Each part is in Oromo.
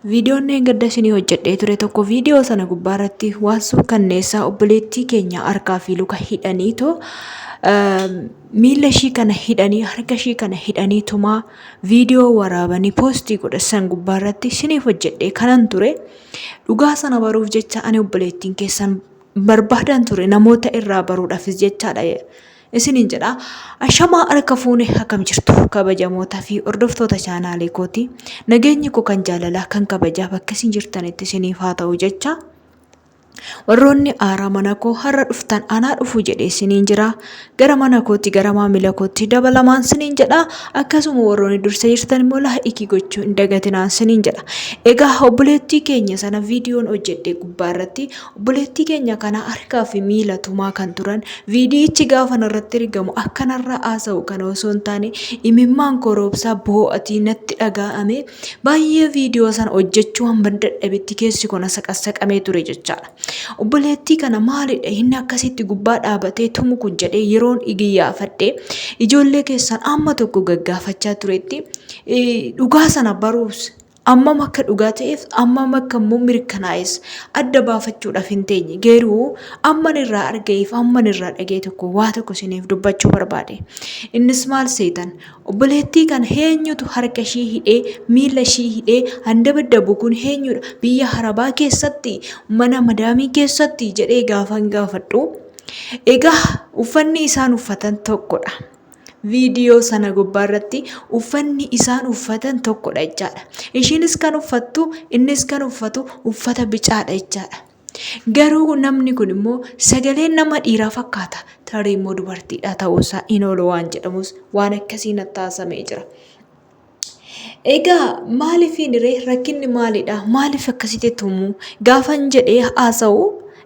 Viidiyoon gadda isinii hojjedhee ture tokko viidiyoo sana gubbaarratti waan suukkanneessaa obboleettii keenya harkaa fi luka hidhaniitoo miila ishii kana hidhanii harka ishii kana hidhaniitumaa viidiyoo waraabanii poostii godhassan gubbaarratti isiniif hojjedhee kanan ture. Dhugaa sana baruuf jecha ani obboleettiin keessan barbaadan ture namoota irraa baruudhaafis jechaadha. Isiniin jedha ashamaa harka fuune akkam jirtu kabajamoota fi hordoftoota chaanaalee kooti. Nageenyi koo kan jaalalaa kan kabajaa bakka isin jirtanitti isiniif haa ta'u jecha. Warroonni aaraa mana koo har'a dhuftan anaa dhufu jedhee isiniin jira. Gara mana kootti gara maamila kootti dabalamaan isiniin jedha. Akkasuma warroonni dursa jirtan immoo laa'ikii gochuu hin dagatinaan isiniin jedha. Egaa obboleettii keenya sana viidiyoon hojjedhee gubbaarratti obboleettii keenya kana harkaa fi miila tumaa kan turan viidiyichi gaafa irratti argamu akkanarraa haasa'u kana osoo hin taane imimmaan koroobsaa boo'atii natti dhaga'ame baay'ee viidiyoo sana hojjechuu hamban dadhabetti keessi kona saqasaqamee ture jechaadha. Obboleettii kana maalidha inni akkasitti gubbaa dhaabatee tumu kun jedhee yeroon iyyaafadhee ijoollee keessan amma tokko gaggaafachaa turetti dhugaa sana baruus amma akka dhugaa ta'eef amma akka immoo mirkanaa'es adda baafachuudhaaf hin teenye garuu amman irraa argeef amman irraa dhagee tokko waa tokko isiniif dubbachuu barbaade. Innis maal seetan obboleettii kan eenyutu harka ishii hidhee miila ishii hidhee handabadda bukuun eenyudha biyya harabaa keessatti mana madaamii keessatti jedhee gaafan gaafadhu. Egaa uffanni isaan uffatan tokkodha. Viidiyoo sana gubbaarratti uffanni isaan uffatan tokkodha jechaadha. Ishiinis kan uffattu innis kan uffatu uffata bicaadha jechaadha. Garuu namni kun immoo sagaleen nama dhiiraa fakkaata. Tarii immoo dubartiidha ta'uusaa hin oolu waan jedhamus waan akkasiin attaasamee jira. Egaa maaliifin rakkinni maalidha? Maaliif akkasitti tumu? Gaafan jedhee haasa'u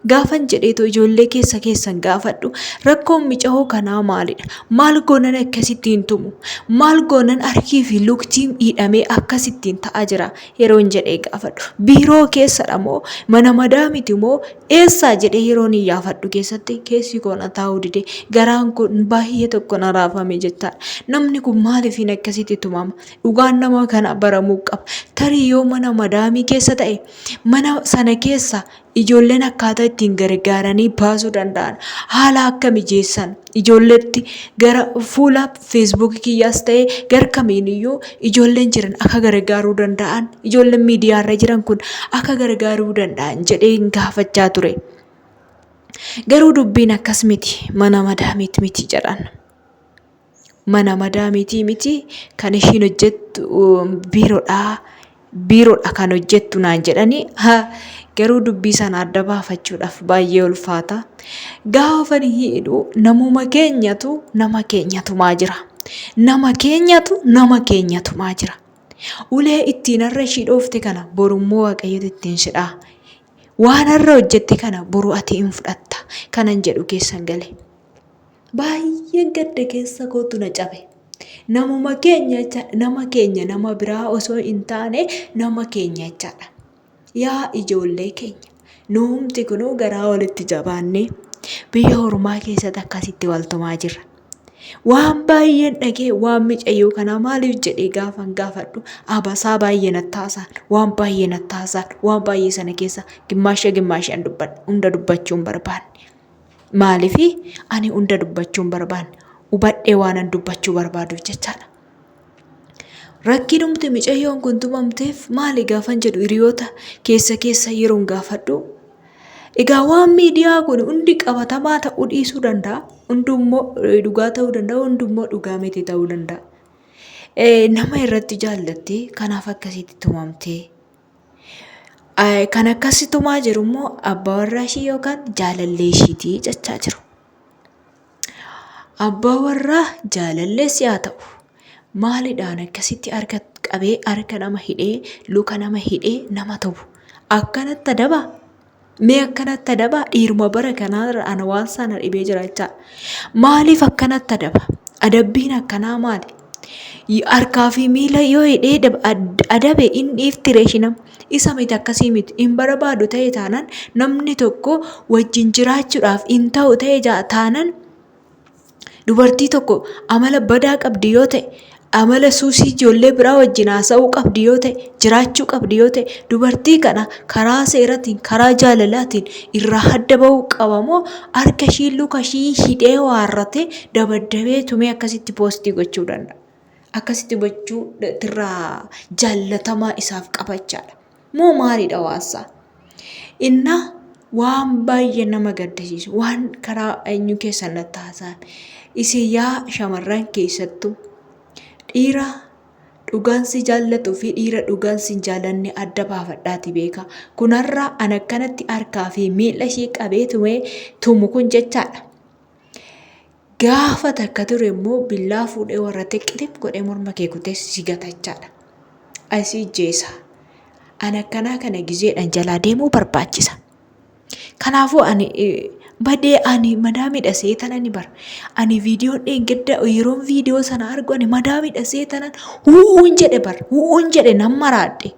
gaafan jedheetu ijoollee keessan gaafadhu rakkoon micahoo kanaa maalidha? Maal goonan akkasittiin tumu? Maal goonan harkii fi luktiin hidhamee akkasittiin ta'aa jira yeroon jedhee gaafadhu? Biiroo keessadha moo mana madaamiti moo eessaa jedhee yeroon iyyaafadhu keessatti keessi koona taa'uu dide garaan kun baay'ee tokko na raafame jechaadha. Namni kun maaliifin akkasitti tumama? Dhugaan nama kana baramuu qaba. Tarii yoo mana madaamii keessa ta'e mana sana keessa ijoolleen akkaataa ittiin gargaaranii baasuu danda'an haala akka mijeessan ijoolleetti gara fuula feesbuukii kiyyaas ta'ee gara kamiiniyyuu ijoolleen jiran akka gargaaruu danda'an ijoolleen miidiyaarra jiran kun akka gargaaruu danda'an jedhee gaafachaa ture. Garuu dubbiin akkas miti mana madaamiiti miti jedhan. Mana madaamiitii miti kan ishiin hojjettu biiroodha kan hojjettu naan jedhanii garuu dubbii sana adda baafachuudhaaf baay'ee ulfaata. Gaafan hidhu namuma keenyatu nama keenyatumaa jira. Nama keenyatumaa jira. Ulee ittiin har'a ishii dhoofte kana borummoo waaqayyotu ittiin shidhaa. Waan har'a hojjette kana boru ati hin fudhatta kanan jedhu keessan gale. Baay'ee gadda keessa kootu na cabe. Nama keenya nama biraa osoo hin taane nama keenya jechaadha. Yaa ijoollee keenya nuumti kunuu garaa walitti jabaannee biyya ormaa keessatti akkasitti waltumaa jirra. Waan baay'een dhagee waan micayyuu kana maaliif jedhee gaafan gaafadhu abasaa baay'ee nattaasaan waan baay'ee nattaasaan waan baay'ee sana keessa gimmaasha hunda dubbachuun barbaanne. Maaliifi ani hunda dubbachuun barbaanne hubadhee waan dubbachuu barbaaduuf jechaadha. Rakkinumti micayyoon kun tumamteef maali gaafan jedhu hiriyoota keessa yeroon gaafadhu. Egaa waan miidiyaa kun hundi qabatamaa ta'uu dhiisuu danda'a. Hundummoo dhugaa ta'uu danda'a. Hundummoo dhugaa miti ta'uu danda'a. Nama irratti jaallattee kanaaf akkasitti tumamtee. Kan akkasii tumaa jiru immoo abbaa warraa ishii yookaan jaalallee ishiitii jechaa jiru. Abbaa warraa jaalallees haa ta'u. Maalidhaan akkasitti qabee harka nama hidhee luka nama hidhee nama ta'u akkanatti adaba mee akkanatti adaba dhiiruma bara kanaa ana waan sana dhibee jira jechaadha. Maaliif akkanatti adaba? Adabbiin akkanaa maali? Harkaa fi miila yoo hidhee adabe inni dhiifti reeshinam isa miti akkasii miti hin barbaadu ta'e taanaan namni tokko wajjin jiraachuudhaaf hin ta'u ta'e taanaan dubartii tokko amala badaa qabdi yoo ta'e amala suusii ijoollee biraa wajjin haasa'uu qabdi yoo ta'e, jiraachuu qabdi yoo ta'e, dubartii kana karaa seeraatiin, karaa jaalalaatiin irraa adda bahuu qaba moo harka ishii luka ishii hidhee waarratee dabaddabee tumee akkasitti poostii gochuu danda'a? Akkasitti gochuu irraa jaallatamaa isaaf qabachaadha. Moo maalidha waasaa? Inna waan baay'ee nama gaddisiisu waan karaa eenyu keessan natti haasa'an isin yaa shamarran keessattuu dhiira dhugaansi jaallatuu fi dhiira dhugaansi hin jaallanne adda baafadhaati beeka. Kunarraa an akkanatti harkaa fi miila ishee qabee tumu kun jechaadha. Gaafa takka ture immoo billaa fuudhee warra xiqqitiif godhee morma kee kutee si gatachaadha. Asii jeesa. An akkanaa kana gizeedhaan jalaa deemuu barbaachisa. Kanaafuu badee ani madaamidha seetanan ni bara. Ani viidiyoon dheengedda yeroon viidiyoo sana argu ani madaamidha seetanan huun jedhe bara. Huun jedhe nan maraadhe.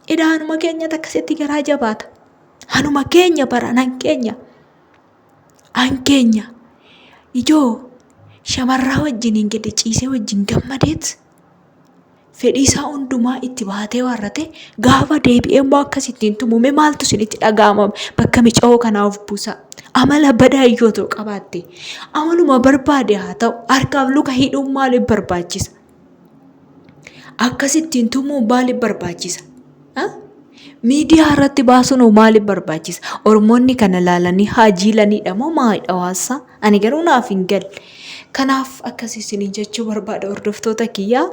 Ida hanuma keenya takkasitti garaa jabaata. Hanuma keenya bara nan keenya. An keenya. Ijoo shamarraa wajjin hin gede ciisee wajjin gammadeet. Fedhii isaa hundumaa itti baatee warrate gaafa deebi'ee immoo akkasittiin tumume maaltu isinitti dhaga'ama bakka mica'oo kanaaf buusa. Amala badaa iyyoo ta'u qabaatte amaluma barbaade haa ta'u harkaaf luka hidhuun maaliif barbaachisa? Akkasittiin tumuun maaliif barbaachisa? Miidiyaa irratti baasuun maaliif barbaachisa? Oromoonni kana laalanii haa jiilanidha moo maalidha waasaa? Ani garuu naaf hin galle. Kanaaf akkasii isiniin jechuu barbaada hordoftoota kiyyaa.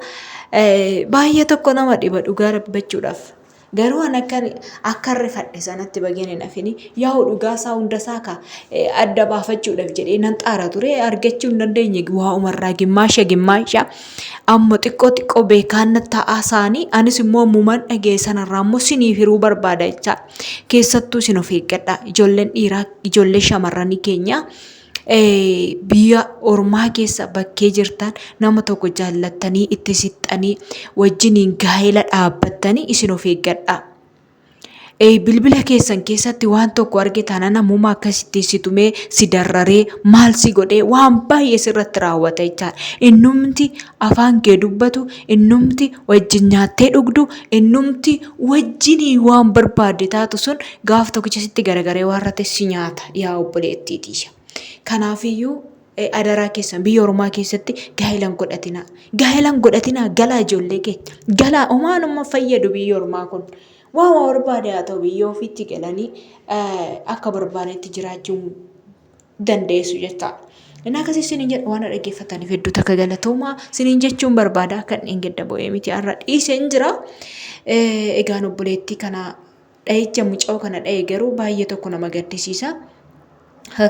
Baay'ee tokko nama dhiba dhugaa dubbachuudhaaf. Garuu an akka rifadhe sanatti bageen hin hafini yaa'u dhugaa isaa hunda isaa adda baafachuudhaaf jedhee nan xaara ture argachuu hin dandeenye waa'umarraa gimmaasha amma xiqqoo beekaan ta'aa isaanii anis immoo ammumaan dhagee sanarraa immoo siniif hiruu barbaada jecha keessattuu sin of eeggadha ijoolleen dhiiraa ijoollee shamarranii keenya. Biyya ormaa keessa bakkee jirtan nama tokko jaallattanii itti sixxanii wajjiniin gaa'ela dhaabbattanii isin of eeggadha. Bilbila keessan keessatti waan tokko argitan namummaa akkasitti situmee si darraree maal si godhee waan baay'ee sirratti raawwata jechaadha. Innumti afaan kee dubbatu, innumti wajjin nyaattee dhugdu, innumti wajjinii waan barbaadde taatu sun gaaf tokkicha sitti garagaree warrate si nyaata yaa obboleettiitiisha. Kanaafiyyuu adaraa keessan biyya ormaa keessatti gaa'ilan godhatinaa galaa ijoollee keenya galaa omaanuma fayyadu biyya ormaa kun waan barbaade haa ta'u biyya ofiitti galanii akka barbaadetti jiraachuu dandeessu jechaadha. Inni akkasii siniin jedhu waan dhaggeeffataniif hedduu takka galatoomaa siniin jechuun barbaada kan dhingedda bo'ee miti har'a dhiiseen jira. Egaan obboleettii kana dhahicha muca'oo kana dhahe garuu baay'ee tokko nama gaddisiisa.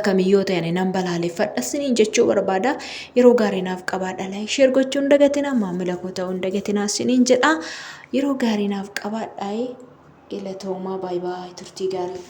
Kamiyyoo ta'an nan balaaleffadha siniin jechuu barbaada. Yeroo gaarii naaf qabaadha. Like share gochuu hin dagatinaa maamila koo ta'uu hin dagatinaa siniin jedha. Yeroo gaarii naaf qabaadha. Galatoomaa baay'ee turtii gaarii.